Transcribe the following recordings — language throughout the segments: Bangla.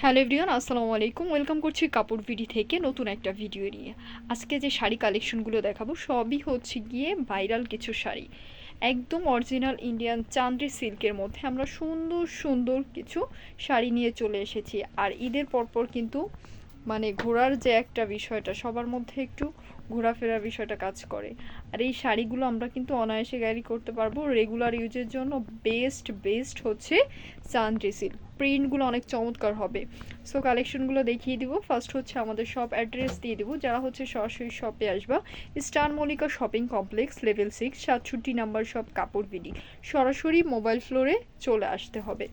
হ্যালো এভরিওয়ান, আসসালামু আলাইকুম। ওয়েলকাম করছি কাপড় ভিডি থেকে নতুন একটা ভিডিও নিয়ে। আজকে যে শাড়ি কালেকশনগুলো দেখাবো সবই হচ্ছে গিয়ে ভাইরাল কিছু শাড়ি, একদম অরিজিনাল ইন্ডিয়ান চান্দ্রি সিল্কের মধ্যে আমরা সুন্দর সুন্দর কিছু শাড়ি নিয়ে চলে এসেছি। আর ঈদের পরপর কিন্তু ঘোরার যে একটা বিষয়টা সবার মধ্যে একটু ঘোরাফেরার বিষয়টা কাজ করে। আর এই শাড়িগুলো আমরা কিন্তু অনায়াসে ক্যারি করতে পারবো রেগুলার ইউজের জন্য। বেস্ট বেস্ট হচ্ছে চান্দ্রি সিল্ক, প্রিন্টগুলো অনেক চমৎকার হবে। সো কালেকশনগুলো দেখিয়ে দিব। ফার্স্ট হচ্ছে আমাদের শপ অ্যাড্রেস দিয়ে দিব, যারা হচ্ছে সরাসরি শপে আসবা। Star Mallika shopping complex, level 6, 67 number shop, কাপড় বিডি। সরাসরি মোবাইল ফ্লোরে চলে আসতে হবে।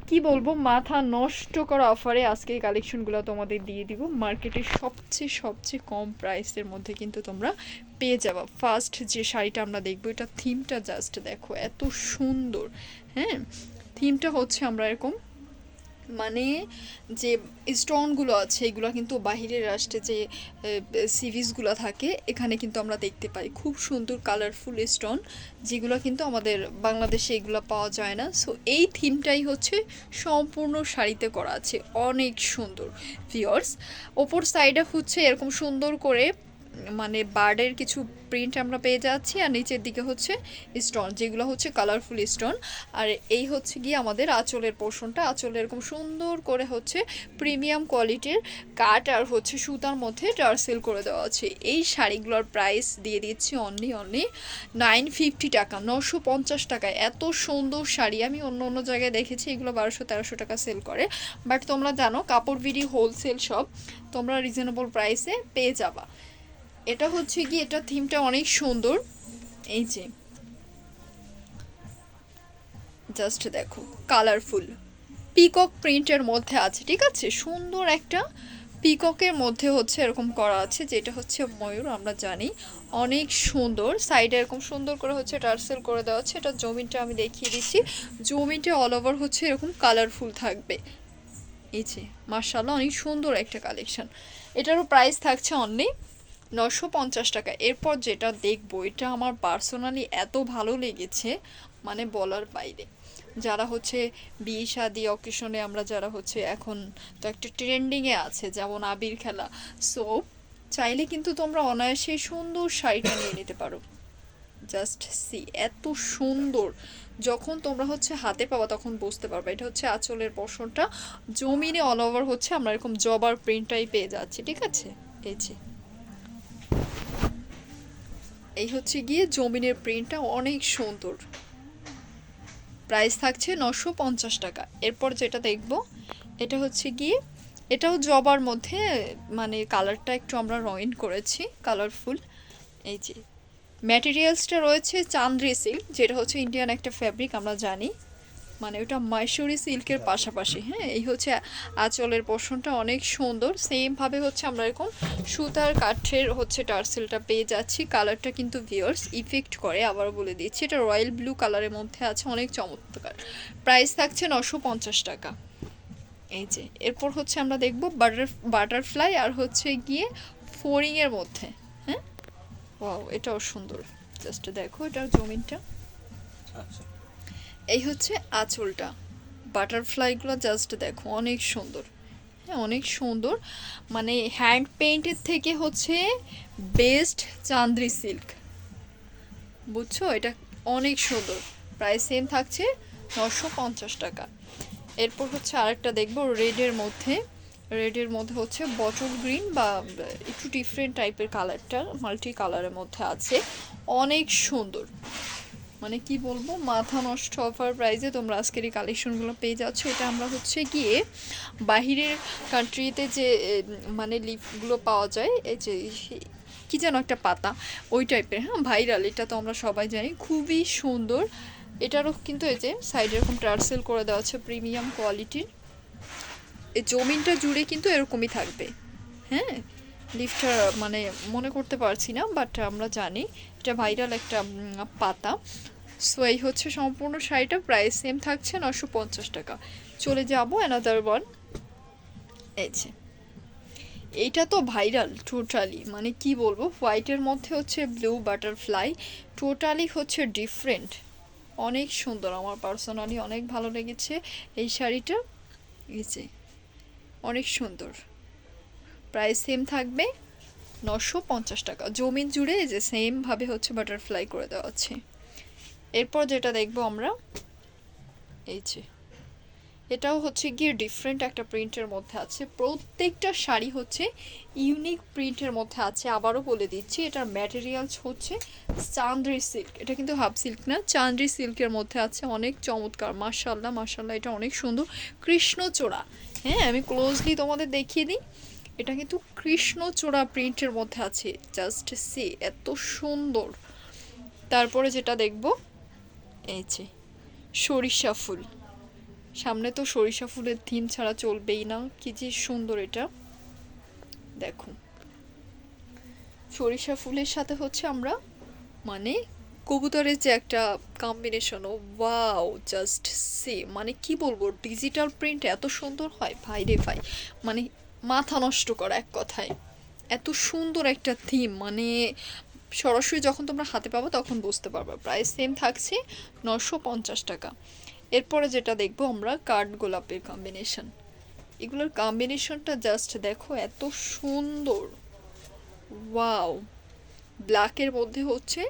কি বলবো, মাথা নষ্ট করা অফারে আজকে এই কালেকশনগুলো তোমাদের দিয়ে দিব। মার্কেটের সবচেয়ে সবচেয়ে কম প্রাইসের মধ্যে কিন্তু তোমরা পেয়ে যাবা। ফার্স্ট যে শাড়িটা আমরা দেখবো, এটা থিমটা জাস্ট দেখো, এত সুন্দর। হ্যাঁ, থিমটা হচ্ছে আমরা এরকম মানে যে স্টোনগুলো আছে এগুলো কিন্তু বাহিরের রাষ্ট্রে যে সিরিজগুলো থাকে এখানে কিন্তু আমরা দেখতে পাই খুব সুন্দর কালারফুল স্টোন, যেগুলো কিন্তু আমাদের বাংলাদেশে এগুলো পাওয়া যায় না। সো এই থিমটাই হচ্ছে সম্পূর্ণ শাড়িতে করা আছে, অনেক সুন্দর ভিউয়ার্স। ওপর সাইডে হচ্ছে এরকম সুন্দর করে বার্ডের কিছু প্রিন্ট আমরা পেয়ে যাচ্ছি, আর নিচের দিকে হচ্ছে স্টোন, যেগুলো হচ্ছে কালারফুল স্টোন। আর এই হচ্ছে গিয়ে আমাদের আঁচলের পোর্শনটা, আঁচলে এরকম সুন্দর করে হচ্ছে প্রিমিয়াম কোয়ালিটির কাট আর হচ্ছে সুতার মধ্যে টার্সেল করে দেওয়া আছে। এই শাড়িগুলোর প্রাইস দিয়ে দিচ্ছি অনলি 950 টাকা, 950 টাকায়। এত সুন্দর শাড়ি আমি অন্য অন্য জায়গায় দেখেছি এগুলো 1200-1300 টাকা সেল করে, বাট তোমরা জানো কাপড় বিডি হোলসেল শপ, তোমরা রিজনেবল প্রাইসে পেয়ে যাবা। এটা হচ্ছে কি, এটা থিমটা অনেক সুন্দর। এই যে জাস্ট দেখো, কালারফুল পিকক প্রিন্টের মধ্যে আছে, ঠিক আছে, সুন্দর একটা পিককের মধ্যে হচ্ছে এরকম করা আছে, যেটা হচ্ছে ময়ূর আমরা জানি। অনেক সুন্দর, সাইডে এরকম সুন্দর করে হচ্ছে টার্সেল করে দেওয়া আছে। এটা জমিনটা আমি দেখিয়ে দিচ্ছি, জমিনটা অল ওভার হচ্ছে এরকম কালারফুল থাকবে। এই যে মাশাআল্লাহ, অনেক সুন্দর একটা কালেকশন। এটারও প্রাইস থাকছে অনলি 950 টাকা। এরপর যেটা দেখবো, এটা আমার পার্সোনালি এত ভালো লেগেছে, বলার বাইরে। যারা হচ্ছে বিয়ে শাদি অকেশনে আমরা যারা হচ্ছে এখন তো একটা ট্রেন্ডিংয়ে আছে যেমন আবির খেলা, সো চাইলে কিন্তু তোমরা অনায়াসে সুন্দর শাড়িটা নিয়ে নিতে পারো। জাস্ট সি, এত সুন্দর। যখন তোমরা হচ্ছে হাতে পাবা তখন বুঝতে পারবে। এটা হচ্ছে আঁচলের পোর্শনটা, জমিনে অল ওভার হচ্ছে আমরা এরকম জবার প্রিন্টটাই পেয়ে যাচ্ছি, ঠিক আছে। এই যে এই হচ্ছে গিয়ে জমিনের প্রিন্টটা, অনেক সুন্দর। প্রাইস থাকছে 950 টাকা। এরপর যেটা দেখব, এটা হচ্ছে গিয়ে এটাও জবার মধ্যে, কালারটা একটু আমরা রঙিন করেছি, কালারফুল। এই যে ম্যাটেরিয়ালসটা রয়েছে চান্দ্রি সিল্ক, যেটা হচ্ছে ইন্ডিয়ান একটা ফ্যাব্রিক আমরা জানি, ওটা মাইসুরি সিল্কের পাশাপাশি। হ্যাঁ, এই হচ্ছে আঁচলের পোর্শনটা, অনেক সুন্দর। সেমভাবে হচ্ছে আমরা এরকম সুতার কাঠের হচ্ছে টার্সেলটা পেয়ে যাচ্ছি। কালারটা কিন্তু ভিউয়ার্স ইফেক্ট করে, আবার বলে দিচ্ছি, এটা রয়্যাল ব্লু কালারের মধ্যে আছে, অনেক চমৎকার। প্রাইস থাকছে 950 টাকা। এই যে এরপর হচ্ছে আমরা দেখব বাটারফ্লাই আর হচ্ছে গিয়ে ফোরিংয়ের মধ্যে। হ্যাঁ, ওয়াও, এটাও সুন্দর। জাস্ট দেখো এটার জমিনটা। আচ্ছা, এই হচ্ছে আঁচলটা, বাটারফ্লাইগুলো জাস্ট দেখো, অনেক সুন্দর। হ্যাঁ, অনেক সুন্দর, হ্যান্ড পেইন্টের থেকে হচ্ছে বেস্ট চান্দ্রি সিল্ক, বুঝছো, এটা অনেক সুন্দর। প্রাইস সেম থাকছে 950 টাকা। এরপর হচ্ছে আরেকটা দেখবো রেডের মধ্যে। রেডের মধ্যে হচ্ছে বটল গ্রিন বা একটু ডিফারেন্ট টাইপের কালারটা মাল্টি কালারের মধ্যে আছে, অনেক সুন্দর। কি বলবো, মাথা নষ্ট অফার প্রাইসে তোমরা আজকের এই কালেকশনগুলো পেয়ে যাচ্ছ। এটা আমরা হচ্ছে গিয়ে বাহিরের কান্ট্রিতে যে লিফগুলো পাওয়া যায়, এই যে কি যেন একটা পাতা, ওই টাইপের। হ্যাঁ, ভাইরাল, এটা তো আমরা সবাই জানি, খুবই সুন্দর। এটারও কিন্তু এই যে সাইডে এরকম টার্সেল করে দেওয়া আছে প্রিমিয়াম কোয়ালিটির। এই জমিনটা জুড়ে কিন্তু এরকমই থাকবে। হ্যাঁ, লিফটটা মনে করতে পারছি না, বাট আমরা জানি এটা ভাইরাল একটা পাতা। সো এই হচ্ছে সম্পূর্ণ শাড়িটা, প্রাইস সেম থাকছে 950 টাকা। চলে যাব অ্যানাদার ওয়ান। এই যে এইটা তো ভাইরাল টোটালি, কি বলবো, হোয়াইটের মধ্যে হচ্ছে ব্লু বাটারফ্লাই, টোটালি হচ্ছে ডিফারেন্ট, অনেক সুন্দর। আমার পার্সোনালি অনেক ভালো লেগেছে এই শাড়িটা। এই যে অনেক সুন্দর, প্রাইস সেম থাকবে 950 টাকা। জমিন জুড়ে এই যে সেমভাবে হচ্ছে বাটারফ্লাই করে দেওয়া আছে। এরপর যেটা দেখবো আমরা, এই যে এটাও হচ্ছে গিয়ে ডিফারেন্ট একটা প্রিন্টের মধ্যে আছে। প্রত্যেকটা শাড়ি হচ্ছে ইউনিক প্রিন্টের মধ্যে আছে। আবারও বলে দিচ্ছি, এটার ম্যাটেরিয়ালস হচ্ছে চান্দ্রি সিল্ক। এটা কিন্তু হাফ সিল্ক না, চান্দ্রি সিল্কের মধ্যে আছে। অনেক চমৎকার, মাশাআল্লাহ মাশাআল্লাহ, এটা অনেক সুন্দর। কৃষ্ণচূড়া, হ্যাঁ আমি ক্লোজলি তোমাদের দেখিয়ে দিই, এটা কিন্তু কৃষ্ণচূড়া প্রিন্টের মধ্যে আছে। জাস্ট সি, এত সুন্দর। তারপরে যেটা দেখব, এই যে সরিষা ফুল, সামনে তো সরিষা ফুলের থিম ছাড়া চলবেই না। কি যে সুন্দর এটা, দেখো সরিষা ফুলের সাথে হচ্ছে আমরা মানে কবুতরের যে একটা কম্বিনেশন, ও ওয়াও, জাস্ট সে, মানে কি বলবো, ডিজিটাল প্রিন্ট এত সুন্দর হয় ভাই রে ভাই, মানে মাথা নষ্ট করা এক কথায়। এত সুন্দর একটা থিম, মানে সরাসরি যখন তোমরা হাতে পাবো তখন বুঝতে পারবে। প্রাইস সেম থাকছে 950 টাকা। এরপরে যেটা দেখবো আমরা, কাঠ গোলাপের কম্বিনেশন। এগুলোর কম্বিনেশনটা জাস্ট দেখো, এত সুন্দর, ওয়াও। ব্ল্যাকের মধ্যে হচ্ছে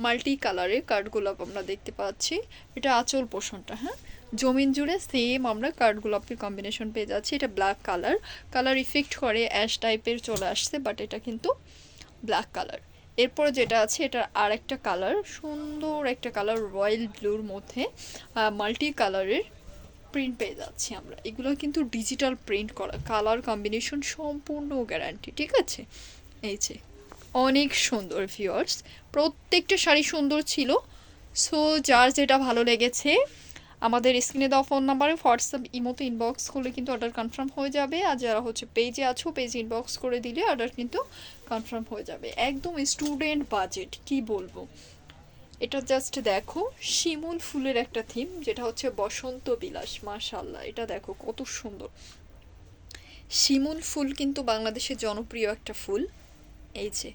মাল্টি কালারের কাঠগোলাপ আমরা দেখতে পাচ্ছি। এটা আঁচল পোষণটা, হ্যাঁ জমিন জুড়ে সেম আমরা কাঠগোলাপের কম্বিনেশন পেয়ে যাচ্ছি। এটা ব্ল্যাক কালার, কালার ইফেক্ট করে অ্যাশ টাইপের চলে আসছে, বাট এটা কিন্তু ব্ল্যাক কালার। এরপরে যেটা আছে, এটার আর একটা কালার, সুন্দর একটা কালার, রয়্যাল ব্লুর মধ্যে মাল্টি কালারের প্রিন্ট পেয়ে যাচ্ছি আমরা। এগুলো কিন্তু ডিজিটাল প্রিন্ট করা, কালার কম্বিনেশন সম্পূর্ণ গ্যারান্টি, ঠিক আছে। এই যে অনেক সুন্দর ভিউয়ার্স, প্রত্যেকটা শাড়ি সুন্দর ছিল। সো যার যেটা ভালো লেগেছে আমাদের স্ক্রিনে দেওয়া ফোন নাম্বারে হোয়াটসঅ্যাপ ইমোতে ইনবক্স করলে কিন্তু অর্ডার কনফার্ম হয়ে যাবে। আর যারা হচ্ছে পেজে আছো, পেজে ইনবক্স করে দিলে অর্ডার কিন্তু কনফার্ম হয়ে যাবে। একদম স্টুডেন্ট বাজেট, কি বলবো। এটা জাস্ট দেখো, শিমুল ফুলের একটা থিম, যেটা হচ্ছে বসন্ত বিলাস। মাশাআল্লাহ, এটা দেখো কত সুন্দর। শিমুল ফুল কিন্তু বাংলাদেশের জনপ্রিয় একটা ফুল। এই যে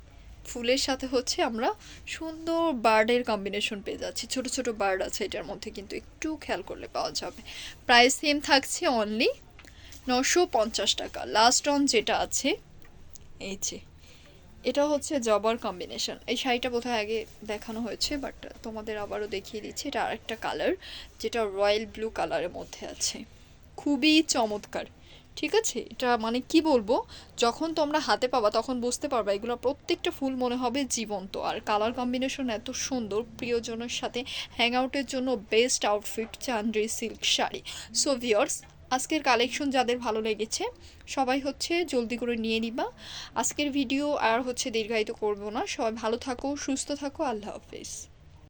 ফুলের সাথে হচ্ছে আমরা সুন্দর বার্ডের কম্বিনেশন পেয়ে যাচ্ছি। ছোট ছোট বার্ড আছে এটার মধ্যে, কিন্তু একটু খেয়াল করলে পাওয়া যাবে। প্রাইস সেম থাকছে অনলি 950 টাকা। লাস্ট অন যেটা আছে, এই যে এটা হচ্ছে জবার কম্বিনেশন। এই শাড়িটা বোধহয় আগে দেখানো হয়েছে, বাট তোমাদের আবারও দেখিয়ে দিচ্ছি। এটা আরেকটা কালার, যেটা রয়্যাল ব্লু কালারের মধ্যে আছে, খুবই চমৎকার, ঠিক আছে। এটা মানে কি বলবো, যখন তোমরা হাতে পাবা তখন বুঝতে পারবা এগুলো প্রত্যেকটা ফুল মনে হবে জীবন্ত। আর কালার কম্বিনেশন এত সুন্দর, প্রিয়জনের সাথে হ্যাং আউটের জন্য best outfit Chanderi silk sari. So viewers, আজকের কালেকশন যাদের ভালো লেগেছে সবাই হচ্ছে জলদি করে নিয়ে নিবা। আজকের ভিডিও আর হচ্ছে দীর্ঘায়িত করবো না। সবাই ভালো থাকো, সুস্থ থাকো, আল্লাহ হাফেজ।